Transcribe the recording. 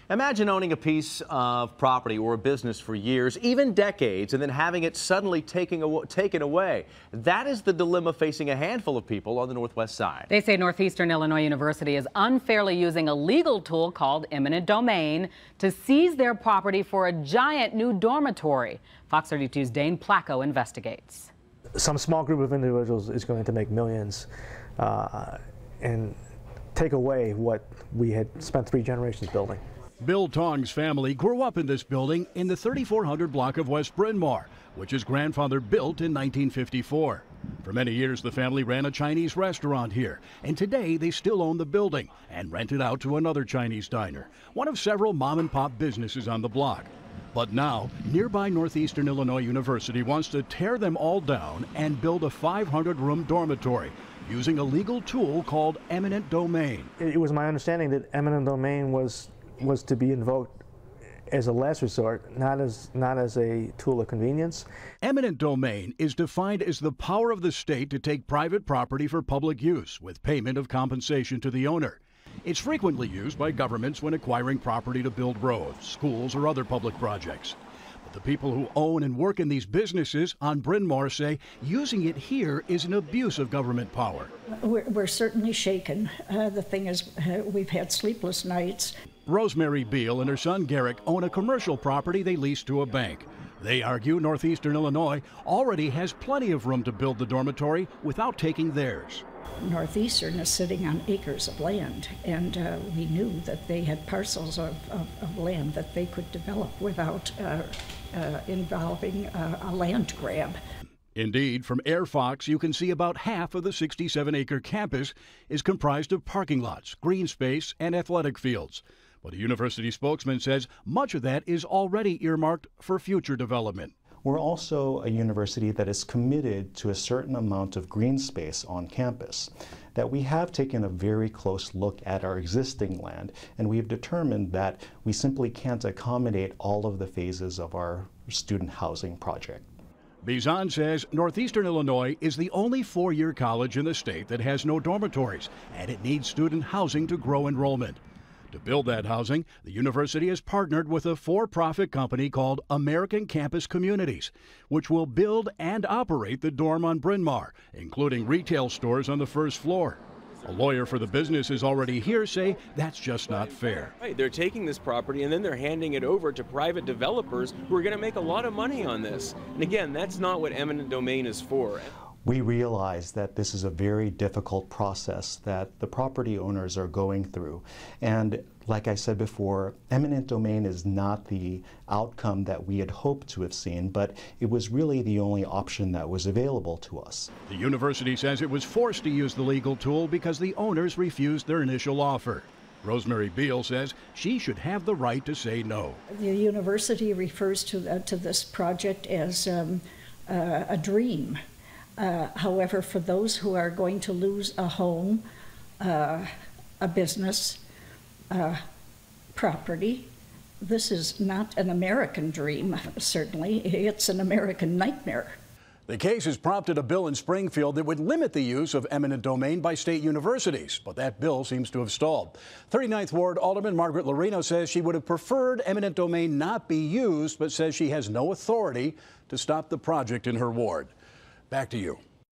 Imagine owning a piece of property or a business for years, even decades, and then having it suddenly taken away. That is the dilemma facing a handful of people on the Northwest Side. They say Northeastern Illinois University is unfairly using a legal tool called eminent domain to seize their property for a giant new dormitory. Fox 32's Dane Placko investigates. Some small group of individuals is going to make millions and take away what we had spent 3 generations building. Bill Tong's family grew up in this building in the 3400 block of West Bryn Mawr, which his grandfather built in 1954. For many years, the family ran a Chinese restaurant here, and today they still own the building and rent it out to another Chinese diner, one of several mom-and-pop businesses on the block. But now, nearby Northeastern Illinois University wants to tear them all down and build a 500-room dormitory using a legal tool called eminent domain. It was my understanding that eminent domain was to be invoked as a last resort, not as a tool of convenience. Eminent domain is defined as the power of the state to take private property for public use with payment of compensation to the owner. It's frequently used by governments when acquiring property to build roads, schools, or other public projects. But the people who own and work in these businesses on Bryn Mawr say using it here is an abuse of government power. We're certainly shaken. The thing is, we've had sleepless nights. Rosemary Beal and her son Garrick own a commercial property they lease to a bank. They argue Northeastern Illinois already has plenty of room to build the dormitory without taking theirs. Northeastern is sitting on acres of land, and we knew that they had parcels of land that they could develop without involving a land grab. Indeed, from Air Fox, you can see about half of the 67-acre campus is comprised of parking lots, green space, and athletic fields. But a university spokesman says much of that is already earmarked for future development. We're also a university that is committed to a certain amount of green space on campus, that we have taken a very close look at our existing land, and we've determined that we simply can't accommodate all of the phases of our student housing project. Bizan says Northeastern Illinois is the only 4-year college in the state that has no dormitories, and it needs student housing to grow enrollment. To build that housing, the university has partnered with a for-profit company called American Campus Communities, which will build and operate the dorm on Bryn Mawr, including retail stores on the first floor. A lawyer for the businesses already here say that's just not fair. Right, they're taking this property and then they're handing it over to private developers who are going to make a lot of money on this. And again, that's not what eminent domain is for. We realize that this is a very difficult process that the property owners are going through. And like I said before, eminent domain is not the outcome that we had hoped to have seen, but it was really the only option that was available to us. The university says it was forced to use the legal tool because the owners refused their initial offer. Rosemary Beal says she should have the right to say no. The university refers to this project as a dream. However, for those who are going to lose a home, a business, property, this is not an American dream, certainly. It's an American nightmare. The case has prompted a bill in Springfield that would limit the use of eminent domain by state universities, but that bill seems to have stalled. 39th Ward Alderman Margaret Lorino says she would have preferred eminent domain not be used, but says she has no authority to stop the project in her ward. Back to you.